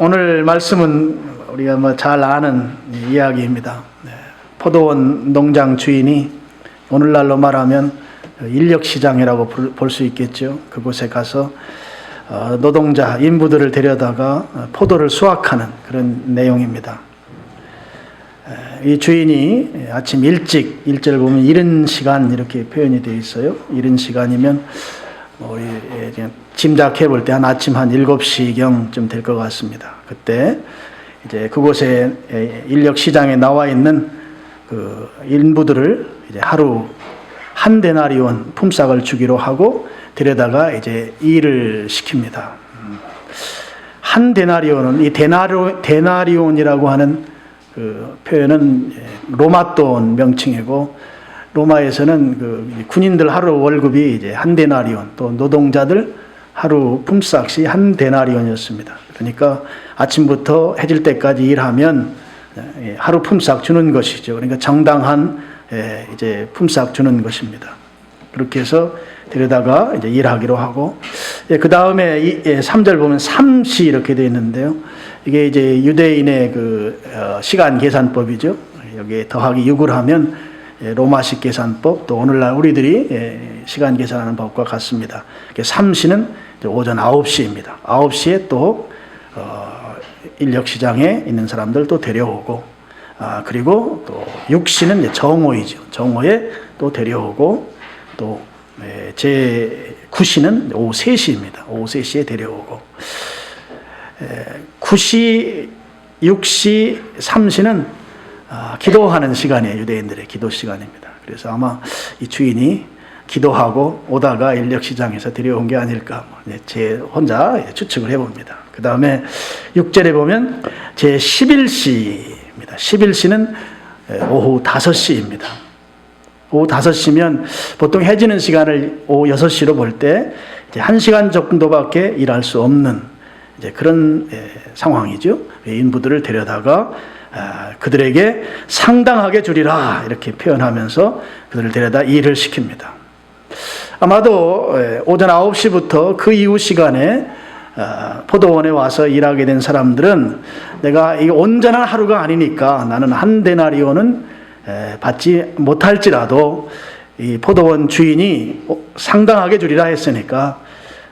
오늘 말씀은 우리가 잘 아는 이야기입니다. 포도원 농장 주인이 오늘날로 말하면 인력시장이라고 볼 수 있겠죠. 그곳에 가서 노동자, 인부들을 데려다가 포도를 수확하는 그런 내용입니다. 이 주인이 아침 일찍, 일절을 보면 이른 시간 이렇게 표현이 되어 있어요. 이른 시간이면 짐작해 볼 때 한 아침 한 7시경쯤 될 것 같습니다. 그때 이제 그곳에 인력 시장에 나와 있는 그 인부들을 이제 하루 한 데나리온 품삯을 주기로 하고 데려다가 이제 일을 시킵니다. 한 데나리온은 이 데나리온이라고 하는 그 표현은 로마 돈 명칭이고, 로마에서는 그 군인들 하루 월급이 이제 한 데나리온, 또 노동자들 하루 품삯이 한 데나리온이었습니다. 그러니까 아침부터 해질 때까지 일하면 하루 품삯 주는 것이죠. 그러니까 정당한 이제 품삯 주는 것입니다. 그렇게 해서 데려다가 이제 일하기로 하고, 그 다음에 3절 보면 삼시 이렇게 되어 있는데요. 이게 이제 유대인의 그 시간 계산법이죠. 여기에 더하기 6을 하면 로마식 계산법, 또 오늘날 우리들이 시간 계산하는 법과 같습니다. 삼시는 오전 9시입니다. 9시에 또 인력시장에 있는 사람들 또 데려오고, 그리고 또 6시는 정오이죠. 정오에 또 데려오고, 또 제 9시는 오후 3시입니다. 오후 3시에 데려오고, 9시, 6시, 3시는 기도하는 시간이에요. 유대인들의 기도 시간입니다. 그래서 아마 이 주인이 기도하고 오다가 인력시장에서 데려온 게 아닐까, 제 혼자 추측을 해봅니다. 그 다음에 6절에 보면 제 11시입니다. 11시는 오후 5시입니다. 오후 5시면 보통 해지는 시간을 오후 6시로 볼 때 이제 1시간 정도밖에 일할 수 없는 이제 그런 상황이죠. 인부들을 데려다가 그들에게 상당하게 주리라 이렇게 표현하면서 그들을 데려다 일을 시킵니다. 아마도 오전 9시부터 그 이후 시간에 포도원에 와서 일하게 된 사람들은 내가 이 온전한 하루가 아니니까 나는 한 데나리온은 받지 못할지라도 이 포도원 주인이 상당하게 주리라 했으니까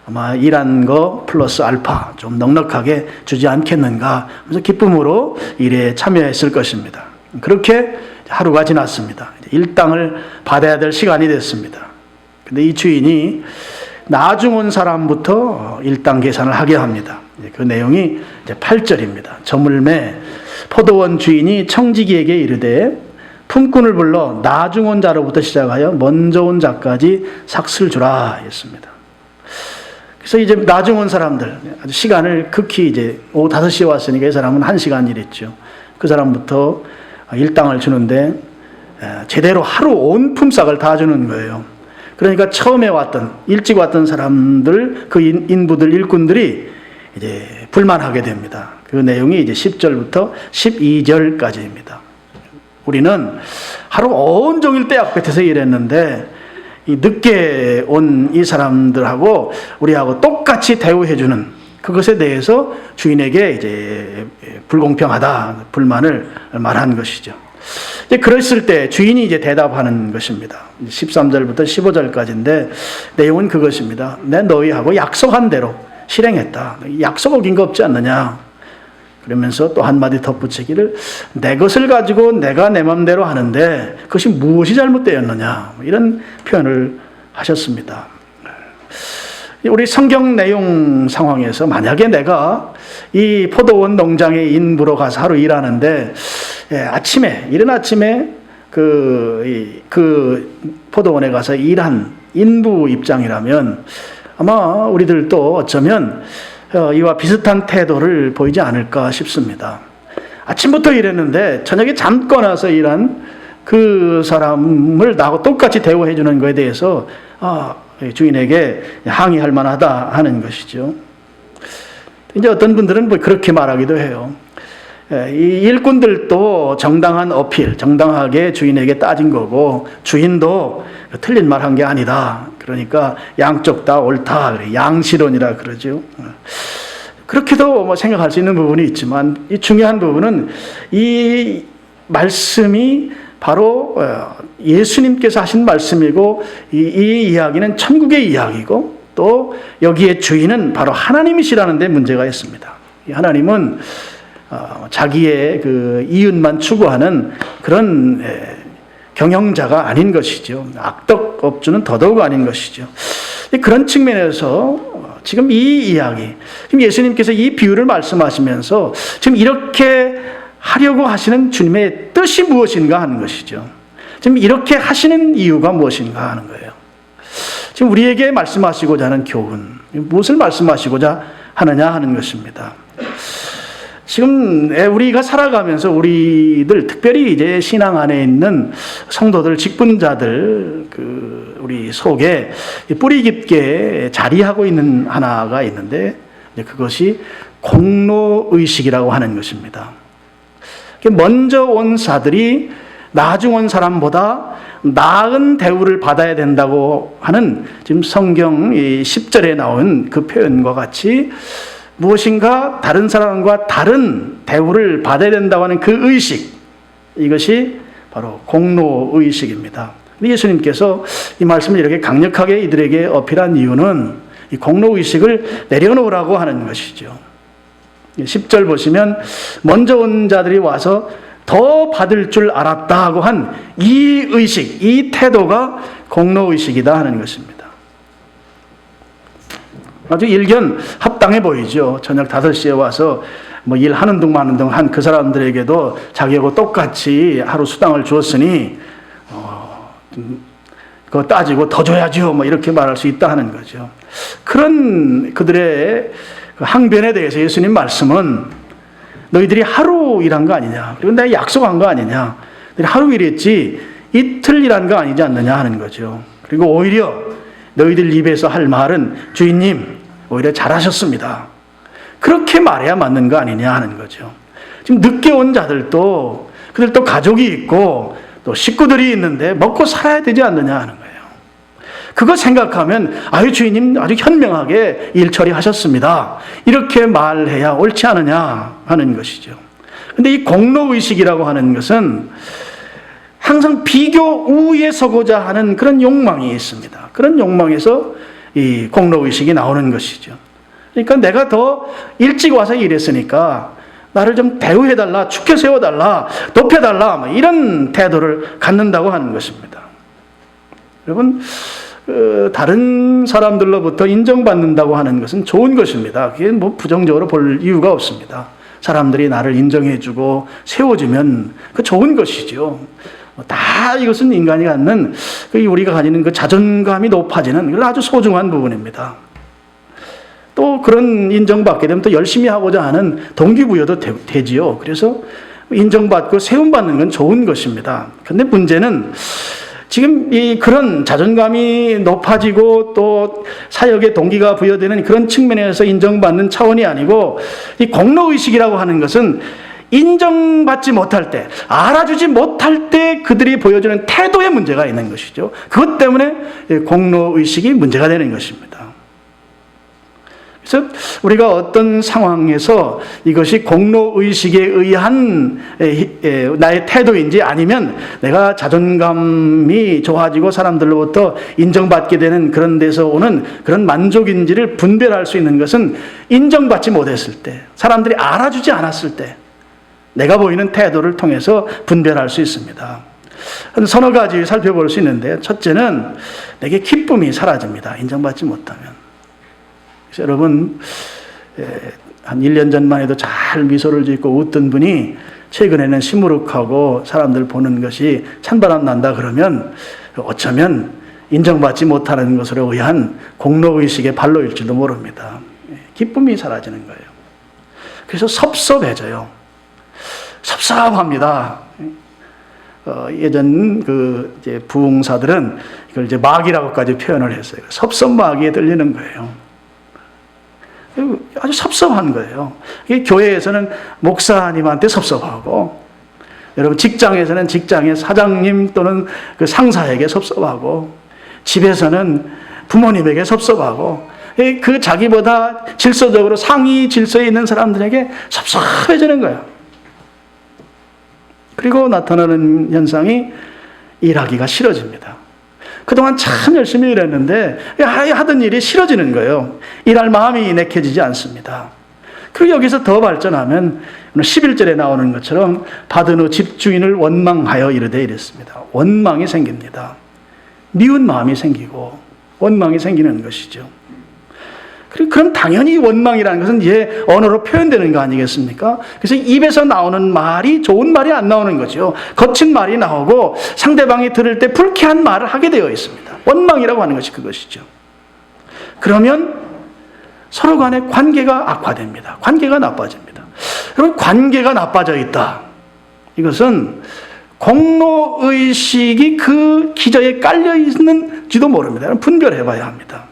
아마 일한 거 플러스 알파 좀 넉넉하게 주지 않겠는가 하면서 기쁨으로 일에 참여했을 것입니다. 그렇게 하루가 지났습니다. 일당을 받아야 될 시간이 됐습니다. 근데 이 주인이 나중 온 사람부터 일당 계산을 하게 합니다. 그 내용이 이제 8절입니다. 저물매 포도원 주인이 청지기에게 이르되 품꾼을 불러 나중 온 자로부터 시작하여 먼저 온 자까지 삭슬 주라 했습니다. 그래서 이제 나중 온 사람들, 아주 시간을 극히 이제 오후 5시에 왔으니까 이 사람은 1시간 일했죠. 그 사람부터 일당을 주는데 제대로 하루 온 품삯을 다 주는 거예요. 그러니까 처음에 왔던, 일찍 왔던 사람들, 그 인부들, 일꾼들이 이제 불만하게 됩니다. 그 내용이 이제 10절부터 12절까지입니다. 우리는 하루 온종일 떼약볕에서 일했는데 이 늦게 온 이 사람들하고 우리하고 똑같이 대우해주는 그것에 대해서 주인에게 이제 불공평하다, 불만을 말한 것이죠. 이제 그랬을 때 주인이 이제 대답하는 것입니다. 13절부터 15절까지인데 내용은 그것입니다. 내 너희하고 약속한 대로 실행했다. 약속 어긴 거 없지 않느냐. 그러면서 또 한마디 덧붙이기를 내 것을 가지고 내가 내 맘대로 하는데 그것이 무엇이 잘못되었느냐, 이런 표현을 하셨습니다. 우리 성경 내용 상황에서 만약에 내가 이 포도원 농장의 인부로 가서 하루 일하는데 아침에, 이른 아침에 그 포도원에 가서 일한 인부 입장이라면 아마 우리들도 어쩌면 이와 비슷한 태도를 보이지 않을까 싶습니다. 아침부터 일했는데 저녁에 잠깐 와서 일한 그 사람을 나하고 똑같이 대우해 주는 것에 대해서 주인에게 항의할 만하다 하는 것이죠. 이제 어떤 분들은 뭐 그렇게 말하기도 해요. 이 일꾼들도 정당한 어필, 정당하게 주인에게 따진 거고 주인도 틀린 말 한 게 아니다. 그러니까 양쪽 다 옳다. 양시론이라 그러죠. 그렇게도 뭐 생각할 수 있는 부분이 있지만 이 중요한 부분은 이 말씀이 바로 예수님께서 하신 말씀이고 이 이야기는 천국의 이야기고 또 여기에 주인은 바로 하나님이시라는 데 문제가 있습니다. 하나님은 자기의 그 이윤만 추구하는 그런 경영자가 아닌 것이죠. 악덕업주는 더더욱 아닌 것이죠. 그런 측면에서 지금 이 이야기, 지금 예수님께서 이 비유를 말씀하시면서 지금 이렇게 하려고 하시는 주님의 뜻이 무엇인가 하는 것이죠. 지금 이렇게 하시는 이유가 무엇인가 하는 거예요. 지금 우리에게 말씀하시고자 하는 교훈, 무엇을 말씀하시고자 하느냐 하는 것입니다. 지금 우리가 살아가면서 우리들 특별히 이제 신앙 안에 있는 성도들, 직분자들 우리 속에 뿌리 깊게 자리하고 있는 하나가 있는데 그것이 공로의식이라고 하는 것입니다. 먼저 온 사들이 나중 온 사람보다 나은 대우를 받아야 된다고 하는 지금 성경 10절에 나온 그 표현과 같이 무엇인가 다른 사람과 다른 대우를 받아야 된다고 하는 그 의식, 이것이 바로 공로의식입니다. 예수님께서 이 말씀을 이렇게 강력하게 이들에게 어필한 이유는 이 공로의식을 내려놓으라고 하는 것이죠. 10절 보시면 먼저 온 자들이 와서 더 받을 줄 알았다 하고 한 이 의식, 이 태도가 공로의식이다 하는 것입니다. 아주 일견 합당해 보이죠. 저녁 5시에 와서 뭐 일하는 둥 마는 둥 한 그 사람들에게도 자기하고 똑같이 하루 수당을 주었으니 그거 따지고 더 줘야죠. 뭐 이렇게 말할 수 있다 하는 거죠. 그런 그들의 항변에 대해서 예수님 말씀은 너희들이 하루 일한 거 아니냐. 그리고 내가 약속한 거 아니냐. 너희들이 하루 일했지 이틀 일한 거 아니지 않느냐 하는 거죠. 그리고 오히려 너희들 입에서 할 말은 주인님 오히려 잘하셨습니다. 그렇게 말해야 맞는 거 아니냐 하는 거죠. 지금 늦게 온 자들도 그들도 가족이 있고 또 식구들이 있는데 먹고 살아야 되지 않느냐 하는 거예요. 그거 생각하면 아유 주인님 아주 현명하게 일 처리하셨습니다. 이렇게 말해야 옳지 않느냐 하는 것이죠. 그런데 이 공로의식이라고 하는 것은 항상 비교 우위에 서고자 하는 그런 욕망이 있습니다. 그런 욕망에서 이 공로의식이 나오는 것이죠. 그러니까 내가 더 일찍 와서 일했으니까 나를 좀 대우해달라, 축켜 세워달라, 높여달라 뭐 이런 태도를 갖는다고 하는 것입니다. 여러분 다른 사람들로부터 인정받는다고 하는 것은 좋은 것입니다. 그게 뭐 부정적으로 볼 이유가 없습니다. 사람들이 나를 인정해주고 세워주면 그 좋은 것이죠. 다 이것은 인간이 갖는 우리가 가지는 그 자존감이 높아지는 그런 아주 소중한 부분입니다. 또 그런 인정받게 되면 또 열심히 하고자 하는 동기부여도 되지요. 그래서 인정받고 세움받는 건 좋은 것입니다. 그런데 문제는 지금 그런 자존감이 높아지고 또 사역의 동기가 부여되는 그런 측면에서 인정받는 차원이 아니고 이 공로의식이라고 하는 것은 인정받지 못할 때, 알아주지 못할 때 그들이 보여주는 태도에 문제가 있는 것이죠. 그것 때문에 공로의식이 문제가 되는 것입니다. 그래서 우리가 어떤 상황에서 이것이 공로의식에 의한 나의 태도인지 아니면 내가 자존감이 좋아지고 사람들로부터 인정받게 되는 그런 데서 오는 그런 만족인지를 분별할 수 있는 것은 인정받지 못했을 때, 사람들이 알아주지 않았을 때 내가 보이는 태도를 통해서 분별할 수 있습니다. 한 서너 가지 살펴볼 수 있는데 첫째는 내게 기쁨이 사라집니다. 인정받지 못하면. 그래서 여러분 한 1년 전만 해도 잘 미소를 짓고 웃던 분이 최근에는 시무룩하고 사람들 보는 것이 찬바람 난다 그러면 어쩌면 인정받지 못하는 것으로 의한 공로의식의 발로일지도 모릅니다. 기쁨이 사라지는 거예요. 그래서 섭섭해져요. 섭섭합니다. 예전 이제 부흥사들은 이걸 이제 마귀라고까지 표현을 했어요. 섭섭마귀에 들리는 거예요. 아주 섭섭한 거예요. 교회에서는 목사님한테 섭섭하고, 여러분 직장에서는 직장의 사장님 또는 그 상사에게 섭섭하고, 집에서는 부모님에게 섭섭하고, 그 자기보다 질서적으로 상위 질서에 있는 사람들에게 섭섭해지는 거예요. 그리고 나타나는 현상이 일하기가 싫어집니다. 그동안 참 열심히 일했는데 하던 일이 싫어지는 거예요. 일할 마음이 내켜지지 않습니다. 그리고 여기서 더 발전하면 11절에 나오는 것처럼 받은 후 집주인을 원망하여 이르되 이랬습니다. 원망이 생깁니다. 미운 마음이 생기고 원망이 생기는 것이죠. 그럼 당연히 원망이라는 것은 이제 언어로 표현되는 거 아니겠습니까? 그래서 입에서 나오는 말이 좋은 말이 안 나오는 거죠. 거친 말이 나오고 상대방이 들을 때 불쾌한 말을 하게 되어 있습니다. 원망이라고 하는 것이 그것이죠. 그러면 서로 간의 관계가 악화됩니다. 관계가 나빠집니다. 그럼 관계가 나빠져 있다. 이것은 공로의식이 그 기저에 깔려 있는지도 모릅니다. 분별해 봐야 합니다.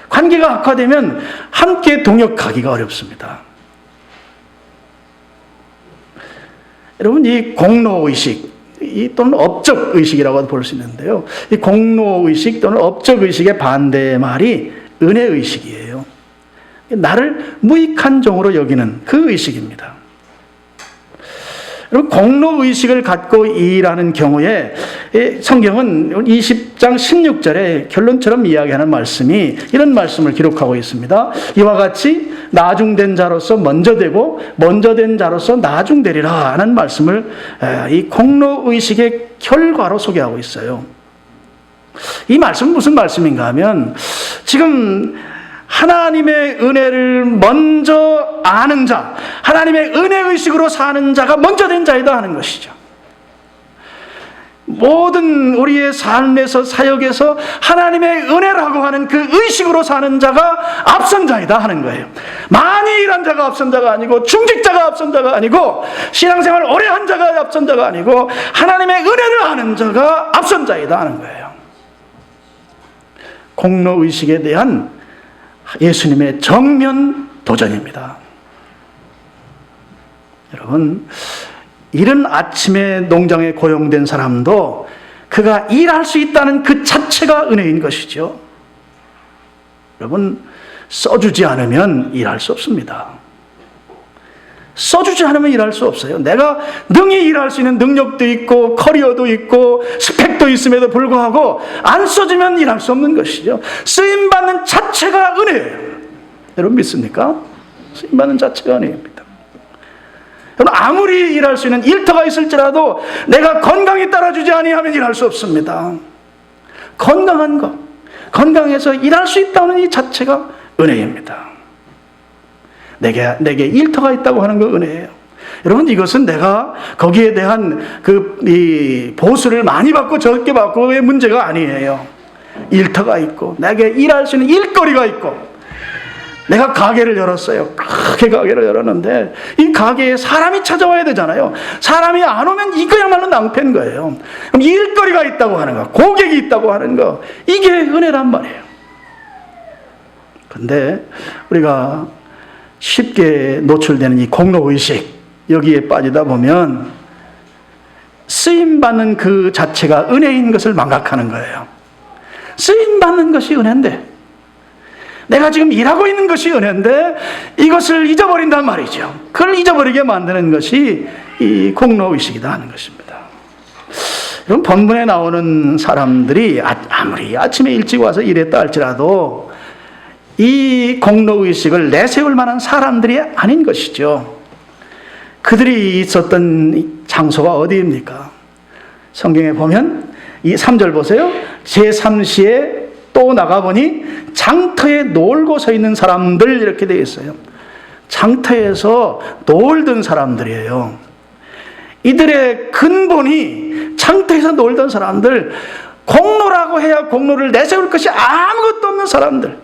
관계가 악화되면 함께 동역하기가 어렵습니다. 여러분, 이 공로의식 또는 업적의식이라고 볼 수 있는데요. 이 공로의식 또는 업적의식의 반대 말이 은혜의식이에요. 나를 무익한 종으로 여기는 그 의식입니다. 여러분, 공로의식을 갖고 일하는 경우에 성경은 20장 16절에 결론처럼 이야기하는 말씀이 이런 말씀을 기록하고 있습니다. 이와 같이 나중된 자로서 먼저 되고 먼저 된 자로서 나중되리라 하는 말씀을 이 공로의식의 결과로 소개하고 있어요. 이 말씀은 무슨 말씀인가 하면 지금 하나님의 은혜를 먼저 아는 자, 하나님의 은혜의식으로 사는 자가 먼저 된 자이다 하는 것이죠. 모든 우리의 삶에서 사역에서 하나님의 은혜라고 하는 그 의식으로 사는 자가 앞선 자이다 하는 거예요. 많이 일한 자가 앞선 자가 아니고 중직자가 앞선 자가 아니고 신앙생활 오래 한 자가 앞선 자가 아니고 하나님의 은혜를 아는 자가 앞선 자이다 하는 거예요. 공로의식에 대한 예수님의 정면 도전입니다. 여러분, 이른 아침에 농장에 고용된 사람도 그가 일할 수 있다는 그 자체가 은혜인 것이죠. 여러분, 써주지 않으면 일할 수 없습니다. 써주지 않으면 일할 수 없어요. 내가 능히 일할 수 있는 능력도 있고 커리어도 있고 스펙도 있음에도 불구하고 안 써주면 일할 수 없는 것이죠. 쓰임받는 자체가 은혜예요. 여러분 믿습니까? 쓰임받는 자체가 은혜입니다. 여러분, 아무리 일할 수 있는 일터가 있을지라도 내가 건강이 따라주지 아니하면 일할 수 없습니다. 건강한 것, 건강해서 일할 수 있다는 이 자체가 은혜입니다. 내게 일터가 있다고 하는 거 은혜예요. 여러분, 이것은 내가 거기에 대한 이 보수를 많이 받고 적게 받고의 문제가 아니에요. 일터가 있고 내게 일할 수 있는 일거리가 있고 내가 가게를 열었어요. 크게 가게를 열었는데 이 가게에 사람이 찾아와야 되잖아요. 사람이 안 오면 이거야말로 낭패인 거예요. 그럼 일거리가 있다고 하는 거, 고객이 있다고 하는 거, 이게 은혜란 말이에요. 근데 우리가 쉽게 노출되는 이 공로의식, 여기에 빠지다 보면 쓰임받는 그 자체가 은혜인 것을 망각하는 거예요. 쓰임받는 것이 은혜인데 내가 지금 일하고 있는 것이 은혜인데 이것을 잊어버린단 말이죠. 그걸 잊어버리게 만드는 것이 이 공로의식이다 하는 것입니다. 여러분, 본문에 나오는 사람들이 아무리 아침에 일찍 와서 일했다 할지라도 이 공로의식을 내세울 만한 사람들이 아닌 것이죠. 그들이 있었던 장소가 어디입니까? 성경에 보면 이 3절 보세요. 제3시에 또 나가보니 장터에 놀고 서 있는 사람들, 이렇게 되어 있어요. 장터에서 놀던 사람들이에요. 이들의 근본이 장터에서 놀던 사람들, 공로라고 해야 공로를 내세울 것이 아무것도 없는 사람들.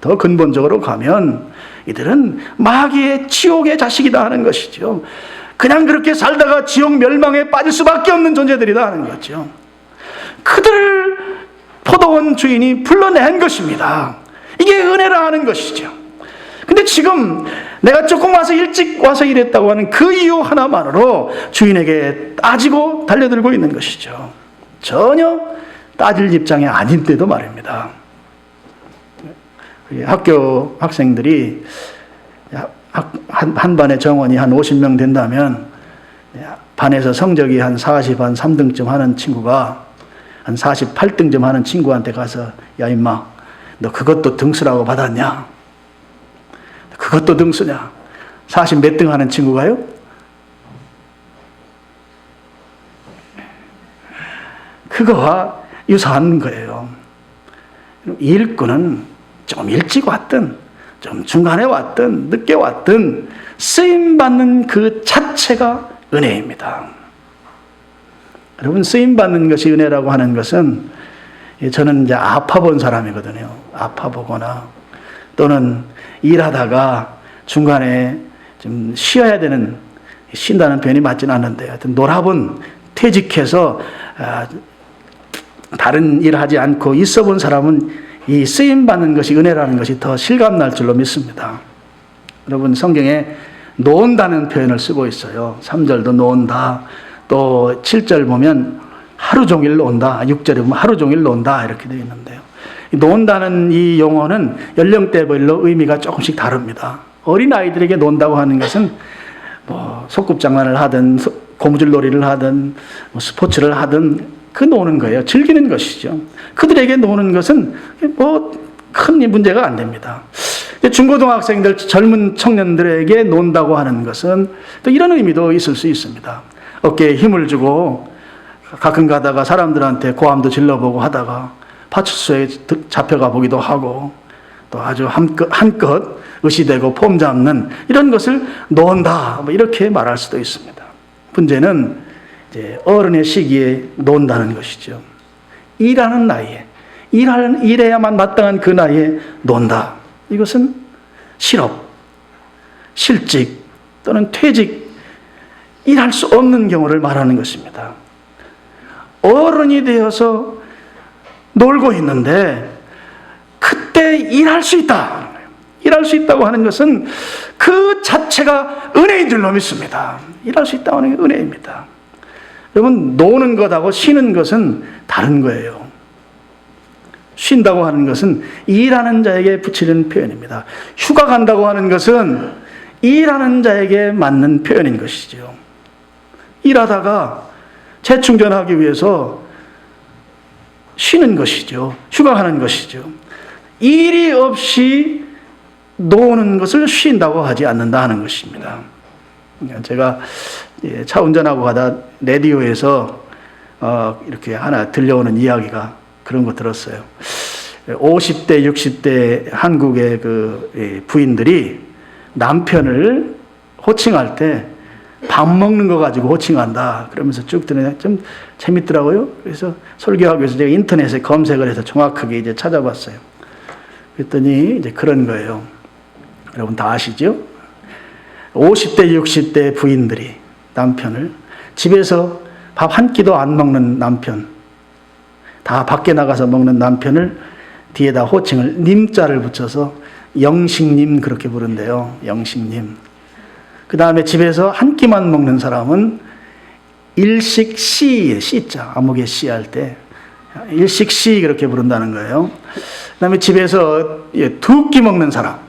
더 근본적으로 가면 이들은 마귀의 지옥의 자식이다 하는 것이죠. 그냥 그렇게 살다가 지옥 멸망에 빠질 수밖에 없는 존재들이다 하는 거죠. 그들을 포도원 주인이 불러낸 것입니다. 이게 은혜라 하는 것이죠. 근데 지금 내가 조금 와서 일찍 와서 일했다고 하는 그 이유 하나만으로 주인에게 따지고 달려들고 있는 것이죠. 전혀 따질 입장이 아닌데도 말입니다. 학교 학생들이 한 반의 정원이 한 50명 된다면 반에서 성적이 한 40, 한 3등쯤 하는 친구가 한 48등쯤 하는 친구한테 가서 야 임마 너 그것도 등수라고 받았냐? 그것도 등수냐? 40 몇 등 하는 친구가요? 그거와 유사한 거예요. 일꾼은 좀 일찍 왔든 좀 중간에 왔든 늦게 왔든 쓰임받는 그 자체가 은혜입니다. 여러분, 쓰임받는 것이 은혜라고 하는 것은 저는 이제 아파본 사람이거든요. 아파보거나 또는 일하다가 중간에 좀 쉬어야 되는, 쉰다는 표현이 맞지는 않는데 하여튼 놀아본, 퇴직해서 다른 일 하지 않고 있어 본 사람은 이 쓰임받는 것이 은혜라는 것이 더 실감날 줄로 믿습니다. 여러분, 성경에 노은다는 표현을 쓰고 있어요. 3절도 노은다, 또 7절 보면 하루 종일 논다, 6절에 보면 하루 종일 논다 이렇게 되어 있는데요. 논다는 이 용어는 연령대별로 의미가 조금씩 다릅니다. 어린아이들에게 논다고 하는 것은 뭐 소꿉장난을 하든 고무줄놀이를 하든 뭐 스포츠를 하든 그 노는 거예요. 즐기는 것이죠. 그들에게 노는 것은 뭐 큰 문제가 안 됩니다. 중고등학생들, 젊은 청년들에게 논다고 하는 것은 또 이런 의미도 있을 수 있습니다. 어깨에 힘을 주고 가끔 가다가 사람들한테 고함도 질러보고 하다가 파출소에 잡혀가 보기도 하고 또 아주 한껏 의시되고 폼 잡는 이런 것을 논다, 뭐 이렇게 말할 수도 있습니다. 문제는 이제 어른의 시기에 논다는 것이죠. 일하는 나이에, 일해야만 마땅한 그 나이에 논다. 이것은 실업, 실직 또는 퇴직, 일할 수 없는 경우를 말하는 것입니다. 어른이 되어서 놀고 있는데 그때 일할 수 있다. 일할 수 있다고 하는 것은 그 자체가 은혜인 줄로 믿습니다. 일할 수 있다고 하는 게 은혜입니다. 여러분, 노는 것하고 쉬는 것은 다른 거예요. 쉰다고 하는 것은 일하는 자에게 붙이는 표현입니다. 휴가 간다고 하는 것은 일하는 자에게 맞는 표현인 것이죠. 일하다가 재충전하기 위해서 쉬는 것이죠. 휴가 가는 것이죠. 일이 없이 노는 것을 쉰다고 하지 않는다 하는 것입니다. 제가 차 운전하고 가다 라디오에서 이렇게 하나 들려오는 이야기가 그런 거 들었어요. 50대, 60대 한국의 그 부인들이 남편을 호칭할 때 밥 먹는 거 가지고 호칭한다. 그러면서 쭉 들으니 좀 재밌더라고요. 그래서 설교하기 위해서 제가 인터넷에 검색을 해서 정확하게 이제 찾아봤어요. 그랬더니 이제 그런 거예요. 여러분 다 아시죠? 50대, 60대 부인들이 남편을 집에서 밥 한 끼도 안 먹는 남편, 다 밖에 나가서 먹는 남편을 뒤에다 호칭을 님자를 붙여서 영식님 그렇게 부른대요. 영식님. 그 다음에 집에서 한 끼만 먹는 사람은 일식 씨, 씨자, 아무개 씨 할 때 일식 씨 그렇게 부른다는 거예요. 그 다음에 집에서 두 끼 먹는 사람,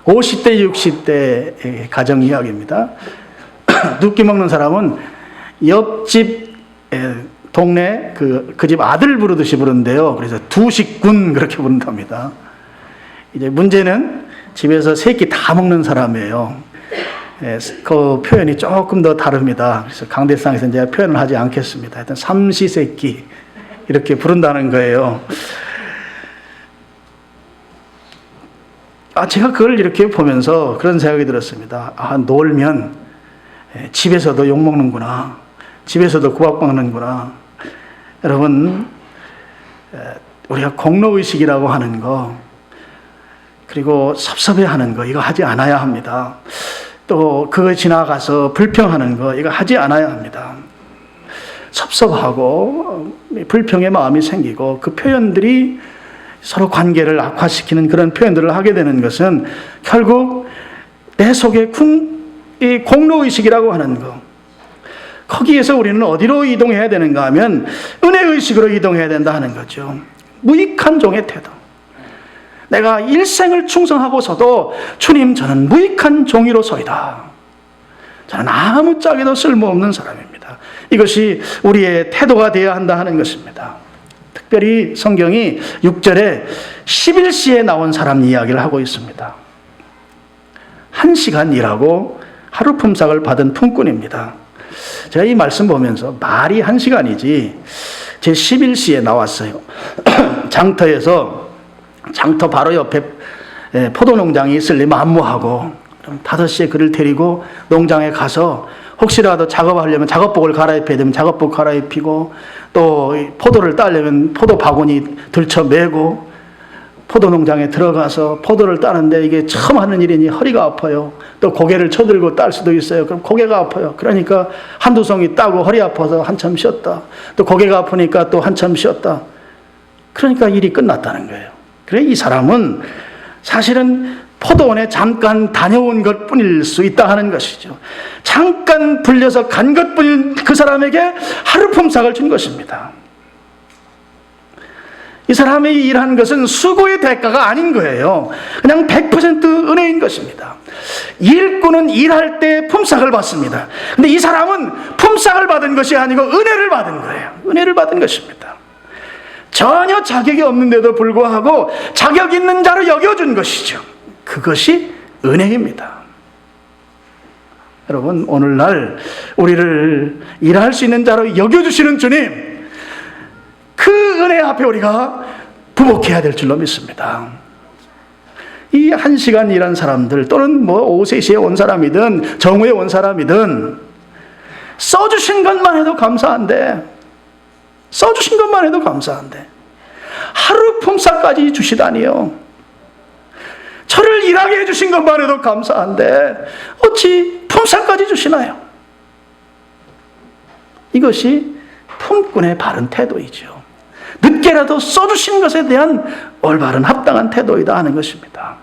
50대, 60대 가정 이야기입니다. 두 끼 먹는 사람은 옆집 동네 그 집 아들 부르듯이 부른대요. 그래서 두식군 그렇게 부른답니다. 이제 문제는 집에서 세 끼 다 먹는 사람이에요. 그 표현이 조금 더 다릅니다. 그래서 강대상에서 제가 표현을 하지 않겠습니다. 하여튼 삼시세끼 이렇게 부른다는 거예요. 제가 그걸 이렇게 보면서 그런 생각이 들었습니다. 놀면 집에서도 욕 먹는구나. 집에서도 구박 먹는구나. 여러분, 우리가 공로의식이라고 하는 거, 그리고 섭섭해하는 거, 이거 하지 않아야 합니다. 또 그거 지나가서 불평하는 거, 이거 하지 않아야 합니다. 섭섭하고 불평의 마음이 생기고 그 표현들이 서로 관계를 악화시키는 그런 표현들을 하게 되는 것은 결국 내 속에 이 공로의식이라고 하는 거, 거기에서 우리는 어디로 이동해야 되는가 하면 은혜의식으로 이동해야 된다 하는 거죠. 무익한 종의 태도. 내가 일생을 충성하고서도 주님, 저는 무익한 종이로소이다. 저는 아무짝에도 쓸모없는 사람입니다. 이것이 우리의 태도가 되어야 한다 하는 것입니다. 특별히 성경이 6절에 11시에 나온 사람 이야기를 하고 있습니다. 1시간 일하고 하루 품삯을 받은 품꾼입니다. 제가 이 말씀 보면서 말이 1시간이지 제 11시에 나왔어요. 장터에서 장터 바로 옆에 포도농장이 있을래 만무하고 5시에 그를 데리고 농장에 가서 혹시라도 작업하려면 작업복을 갈아입혀야 되면 작업복 갈아입히고 또 포도를 따려면 포도 바구니 들쳐매고 포도농장에 들어가서 포도를 따는데 이게 처음 하는 일이니 허리가 아파요. 또 고개를 쳐들고 딸 수도 있어요. 그럼 고개가 아파요. 그러니까 한두 송이 따고 허리 아파서 한참 쉬었다. 또 고개가 아프니까 또 한참 쉬었다. 그러니까 일이 끝났다는 거예요. 그래 이 사람은 사실은 포도원에 잠깐 다녀온 것뿐일 수 있다 하는 것이죠. 잠깐 불려서 간 것뿐인 그 사람에게 하루 품삯을 준 것입니다. 이 사람이 일한 것은 수고의 대가가 아닌 거예요. 그냥 100% 은혜인 것입니다. 일꾼은 일할 때 품삯을 받습니다. 근데 이 사람은 품삯을 받은 것이 아니고 은혜를 받은 거예요. 은혜를 받은 것입니다. 전혀 자격이 없는데도 불구하고 자격 있는 자로 여겨준 것이죠. 그것이 은혜입니다. 여러분, 오늘날 우리를 일할 수 있는 자로 여겨주시는 주님, 그 은혜 앞에 우리가 부복해야 될 줄로 믿습니다. 이 1시간 일한 사람들 또는 뭐 오후 3시에 온 사람이든 정오에 온 사람이든 써주신 것만 해도 감사한데, 써주신 것만 해도 감사한데 하루 품삯까지 주시다니요. 저를 일하게 해주신 것만 해도 감사한데 어찌 품삯까지 주시나요? 이것이 품꾼의 바른 태도이죠. 늦게라도 써주신 것에 대한 올바른 합당한 태도이다 하는 것입니다.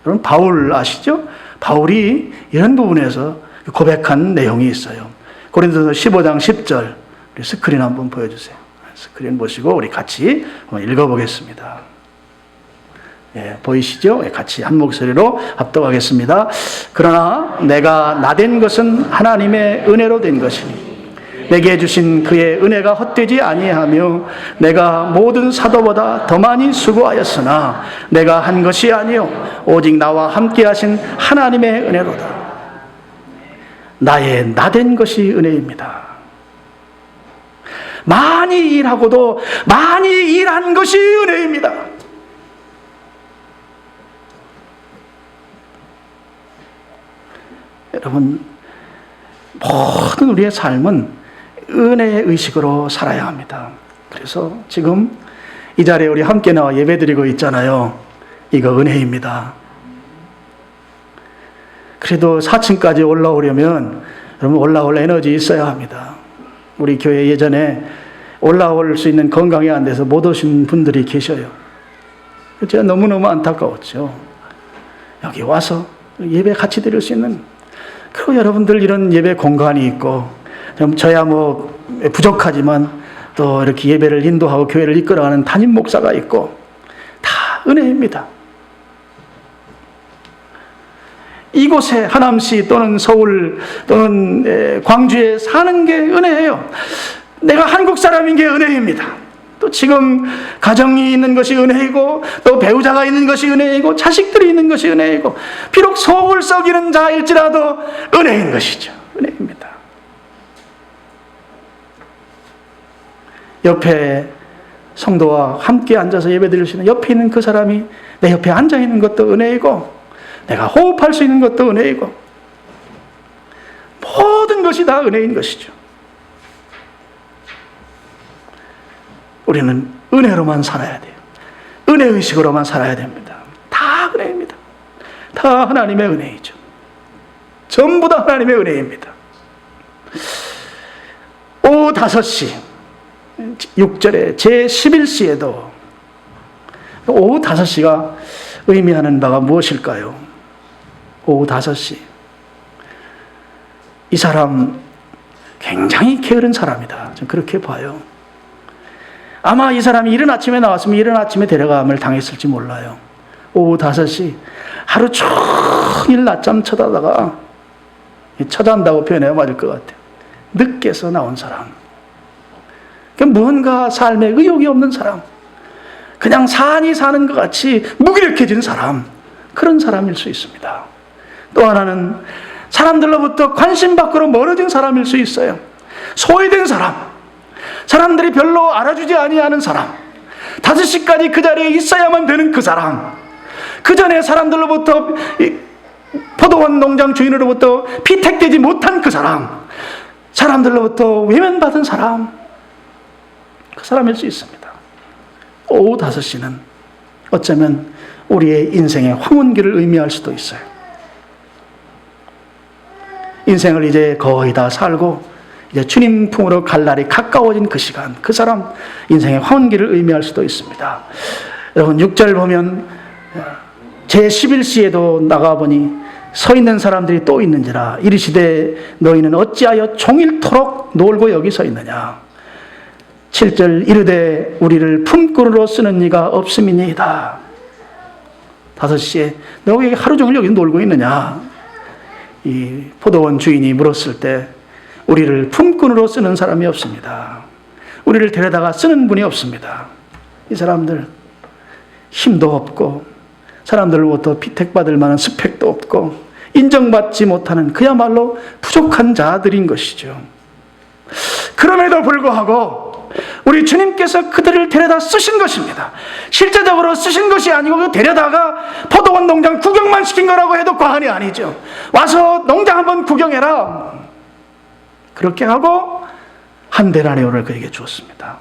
여러분, 바울 아시죠? 바울이 이런 부분에서 고백한 내용이 있어요. 고린도서 15장 10절, 우리 스크린 한번 보여주세요. 스크린 보시고 우리 같이 한번 읽어보겠습니다. 예, 보이시죠? 예, 같이 한 목소리로 합독하겠습니다. 그러나 내가 나된 것은 하나님의 은혜로 된 것이니 내게 주신 그의 은혜가 헛되지 아니하며 내가 모든 사도보다 더 많이 수고하였으나 내가 한 것이 아니요 오직 나와 함께 하신 하나님의 은혜로다. 나의 나된 것이 은혜입니다. 많이 일하고도 많이 일한 것이 은혜입니다. 여러분, 모든 우리의 삶은 은혜의 의식으로 살아야 합니다. 그래서 지금 이 자리에 우리 함께 나와 예배드리고 있잖아요. 이거 은혜입니다. 그래도 4층까지 올라오려면 여러분 올라올 에너지 있어야 합니다. 우리 교회 예전에 올라올 수 있는 건강이 안 돼서 못 오신 분들이 계셔요. 제가 너무너무 안타까웠죠. 여기 와서 예배 같이 드릴 수 있는, 그리고 여러분들 이런 예배 공간이 있고, 저야 뭐 부족하지만 또 이렇게 예배를 인도하고 교회를 이끌어가는 담임 목사가 있고, 다 은혜입니다. 이곳에 하남시 또는 서울 또는 광주에 사는 게 은혜예요. 내가 한국 사람인 게 은혜입니다. 또 지금 가정이 있는 것이 은혜이고, 또 배우자가 있는 것이 은혜이고, 자식들이 있는 것이 은혜이고, 비록 속을 썩이는 자일지라도 은혜인 것이죠. 은혜입니다. 옆에 성도와 함께 앉아서 예배드릴 수 있는 옆에 있는 그 사람이 내 옆에 앉아 있는 것도 은혜이고, 내가 호흡할 수 있는 것도 은혜이고, 모든 것이 다 은혜인 것이죠. 우리는 은혜로만 살아야 돼요. 은혜의식으로만 살아야 됩니다. 다 은혜입니다. 다 하나님의 은혜이죠. 전부 다 하나님의 은혜입니다. 오후 5시 6절에 제11시에도 오후 5시가 의미하는 바가 무엇일까요? 오후 5시. 이 사람 굉장히 게으른 사람이다. 저는 그렇게 봐요. 아마 이 사람이 이른 아침에 나왔으면 이른 아침에 데려감을 당했을지 몰라요. 오후 5시 하루 종일 낮잠 쳐다다가, 쳐잔다고 표현해야 맞을 것 같아요. 늦게서 나온 사람. 무언가 삶에 의욕이 없는 사람, 그냥 산이 사는 것 같이 무기력해진 사람, 그런 사람일 수 있습니다. 또 하나는 사람들로부터 관심 밖으로 멀어진 사람일 수 있어요. 소외된 사람, 사람들이 별로 알아주지 아니하는 사람, 5시까지 그 자리에 있어야만 되는 그 사람, 그 전에 사람들로부터, 포도원 농장 주인으로부터 피택되지 못한 그 사람, 사람들로부터 외면받은 사람, 그 사람일 수 있습니다. 오후 5시는 어쩌면 우리의 인생의 황혼기를 의미할 수도 있어요. 인생을 이제 거의 다 살고 이제 주님 품으로 갈 날이 가까워진 그 시간, 그 사람 인생의 황혼기를 의미할 수도 있습니다. 여러분 6절 보면 제11시에도 나가보니 서 있는 사람들이 또 있는지라 이르시되 너희는 어찌하여 종일토록 놀고 여기 서 있느냐. 7절 이르되 우리를 품꾼으로 쓰는 이가 없음이니이다. 5시에 너 왜 하루 종일 여기 놀고 있느냐. 이 포도원 주인이 물었을 때 우리를 품꾼으로 쓰는 사람이 없습니다. 우리를 데려다가 쓰는 분이 없습니다. 이 사람들 힘도 없고 사람들로부터 피택받을 만한 스펙도 없고 인정받지 못하는 그야말로 부족한 자들인 것이죠. 그럼에도 불구하고 우리 주님께서 그들을 데려다 쓰신 것입니다. 실제적으로 쓰신 것이 아니고 데려다가 포도원 농장 구경만 시킨 거라고 해도 과언이 아니죠. 와서 농장 한번 구경해라. 그렇게 하고 한 데나리온을 그에게 주었습니다.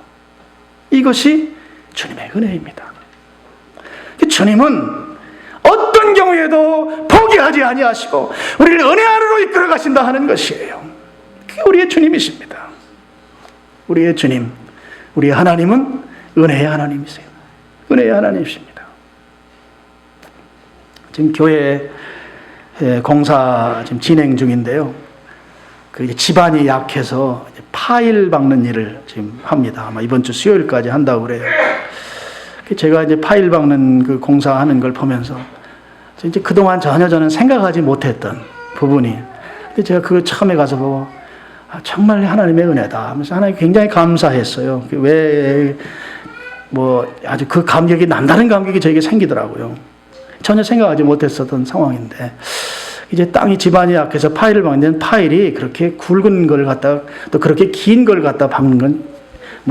이것이 주님의 은혜입니다. 주님은 어떤 경우에도 포기하지 아니하시고 우리를 은혜 아래로 이끌어 가신다 하는 것이에요. 그게 우리의 주님이십니다. 우리의 주님, 우리의 하나님은 은혜의 하나님이세요. 은혜의 하나님이십니다. 지금 교회 공사 지금 진행 중인데요. 그 집안이 약해서 파일 박는 일을 지금 합니다. 아마 이번 주 수요일까지 한다고 그래요. 제가 이제 파일 박는 그 공사하는 걸 보면서 이제 그동안 전혀 저는 생각하지 못했던 부분이, 근데 제가 그거 처음에 가서 보고 정말 하나님의 은혜다 하면서 하나님 굉장히 감사했어요. 왜 아주 그 감격이, 남다른 감격이 저에게 생기더라고요. 전혀 생각하지 못했었던 상황인데 이제 땅이 집안이 약해서 파일을 박는 파일이 그렇게 굵은 걸 갖다 또 그렇게 긴 걸 갖다 박는 건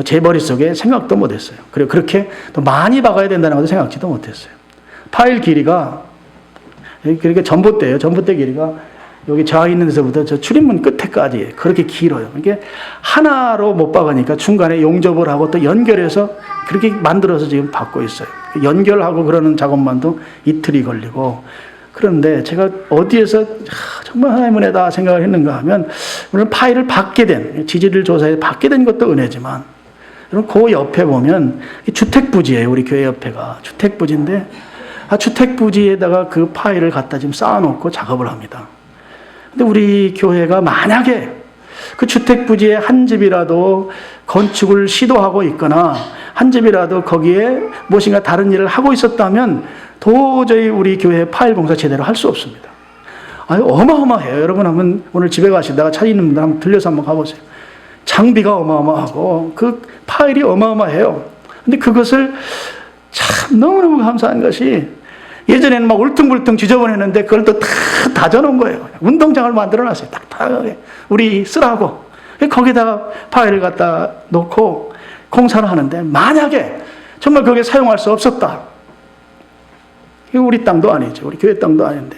제 머릿속에 생각도 못했어요. 그리고 그렇게 또 많이 박아야 된다는 것도 생각지도 못했어요. 파일 길이가 그러니까 전봇대예요. 전봇대 길이가 여기 저 있는 데서부터 저 출입문 끝에까지 그렇게 길어요. 이게 하나로 못 박으니까 중간에 용접을 하고 또 연결해서 그렇게 만들어서 지금 박고 있어요. 연결하고 그러는 작업만도 이틀이 걸리고. 그런데 제가 어디에서 정말 하나님의 은혜다 생각을 했는가 하면, 오늘 파일을 받게 된, 지지를 조사해 받게 된 것도 은혜지만, 그 옆에 보면 주택부지예요. 우리 교회 옆에가 주택부지인데, 주택부지에다가 그 파일을 갖다 지금 쌓아놓고 작업을 합니다. 근데 우리 교회가 만약에 그 주택부지에 한 집이라도 건축을 시도하고 있거나 한 집이라도 거기에 무엇인가 다른 일을 하고 있었다면 도저히 우리 교회 파일 공사 제대로 할 수 없습니다. 어마어마해요. 여러분 한번 오늘 집에 가시다가 차 있는 분들 한번 들려서 한번 가보세요. 장비가 어마어마하고 그 파일이 어마어마해요. 근데 그것을 참 너무너무 감사한 것이, 예전에는 막 울퉁불퉁 지저분했는데 그걸 또 다 다져놓은 거예요. 운동장을 만들어놨어요. 딱딱하게 우리 쓰라고. 거기다가 파일을 갖다 놓고 공사를 하는데, 만약에 정말 거기에 사용할 수 없었다. 이게 우리 땅도 아니죠. 우리 교회 땅도 아닌데.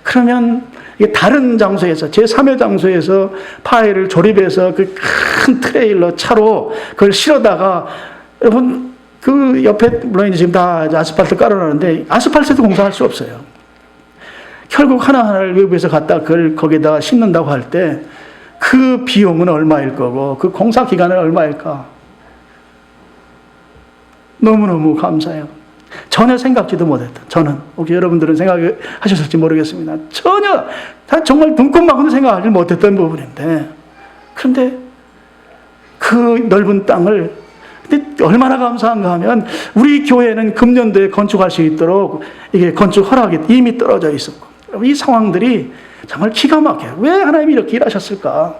그러면 이게 다른 장소에서, 제3의 장소에서 파일을 조립해서 그 큰 트레일러 차로 그걸 실어다가, 여러분 그 옆에 물론 지금 다 아스팔트 깔아놨는데 아스팔트도 공사할 수 없어요. 결국 하나하나를 외부에서 갖다 그걸 거기다가 심는다고 할 때 그 비용은 얼마일 거고 그 공사 기간은 얼마일까? 너무너무 감사해요. 전혀 생각지도 못했던, 저는, 혹시 여러분들은 생각하셨을지 모르겠습니다. 전혀, 정말 눈꽃만큼도 생각하지 못했던 부분인데, 그런데 그 넓은 땅을 근데 얼마나 감사한가 하면 우리 교회는 금년도에 건축할 수 있도록 이게 건축 허락이 이미 떨어져 있었고, 이 상황들이 정말 기가 막혀요. 왜 하나님이 이렇게 일하셨을까?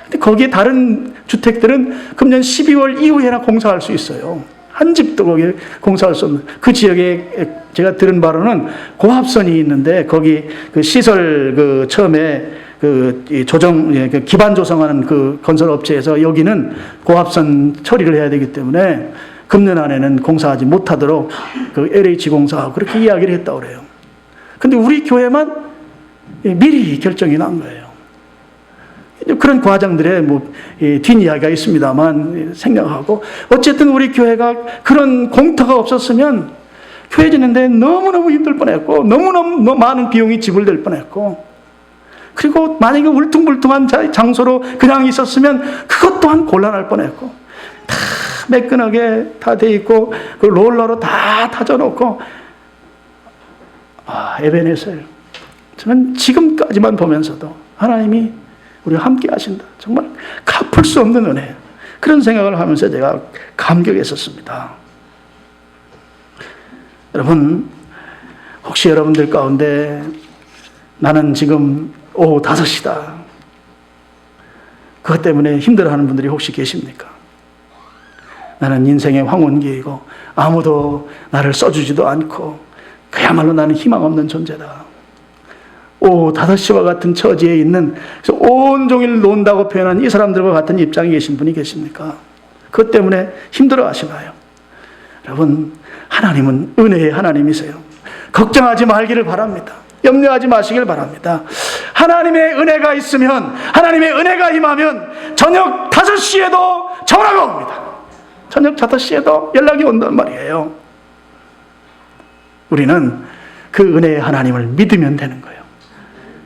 근데 거기에 다른 주택들은 금년 12월 이후에나 공사할 수 있어요. 한 집도 거기에 공사할 수 없는, 그 지역에 제가 들은 바로는 고압선이 있는데 거기 그 시설 그 처음에 그 조정, 그 기반 조성하는 그 건설 업체에서 여기는 고압선 처리를 해야 되기 때문에 금년 안에는 공사하지 못하도록 그 LH 공사하고 그렇게 이야기를 했다고 그래요. 근데 우리 교회만 미리 결정이 난 거예요. 그런 과정들의 뒷이야기가 있습니다만 생각하고, 어쨌든 우리 교회가 그런 공터가 없었으면 교회 짓는데 너무너무 힘들 뻔했고, 너무너무 많은 비용이 지불될 뻔했고, 그리고 만약에 울퉁불퉁한 장소로 그냥 있었으면 그것 또한 곤란할 뻔했고, 다 매끈하게 다 돼 있고 그 롤러로 다 다져놓고, 에베네셀, 저는 지금까지만 보면서도 하나님이 우리와 함께 하신다, 정말 갚을 수 없는 은혜, 그런 생각을 하면서 제가 감격했었습니다. 여러분, 혹시 여러분들 가운데 나는 지금 오후 5시다, 그것 때문에 힘들어하는 분들이 혹시 계십니까? 나는 인생의 황혼기이고 아무도 나를 써주지도 않고 그야말로 나는 희망 없는 존재다. 오후 5시와 같은 처지에 있는, 온종일 논다고 표현한 이 사람들과 같은 입장에 계신 분이 계십니까? 그것 때문에 힘들어 하시나요? 여러분, 하나님은 은혜의 하나님이세요. 걱정하지 말기를 바랍니다. 염려하지 마시길 바랍니다. 하나님의 은혜가 있으면, 하나님의 은혜가 임하면 저녁 5시에도 전화가 옵니다. 저녁 5시에도 연락이 온단 말이에요. 우리는 그 은혜의 하나님을 믿으면 되는 거예요.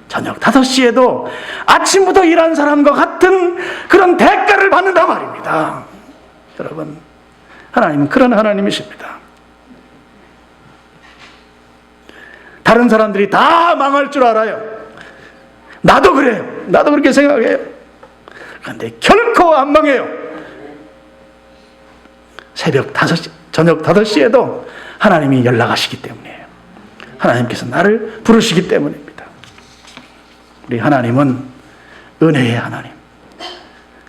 저녁 5시에도 아침부터 일한 사람과 같은 그런 대가를 받는단 말입니다. 여러분, 하나님은 그런 하나님이십니다. 다른 사람들이 다 망할 줄 알아요. 나도 그래요. 나도 그렇게 생각해요. 그런데 결코 안 망해요. 새벽 5시, 저녁 5시에도 하나님이 연락하시기 때문이에요. 하나님께서 나를 부르시기 때문입니다. 우리 하나님은 은혜의 하나님,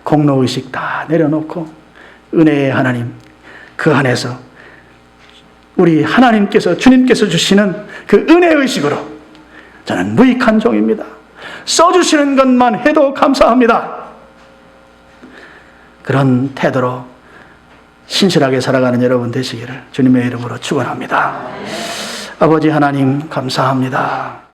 공로의식 다 내려놓고 은혜의 하나님, 그 안에서 우리 하나님께서, 주님께서 주시는 그 은혜의식으로 저는 무익한 종입니다, 써주시는 것만 해도 감사합니다, 그런 태도로 신실하게 살아가는 여러분 되시기를 주님의 이름으로 축원합니다. 아버지 하나님, 감사합니다.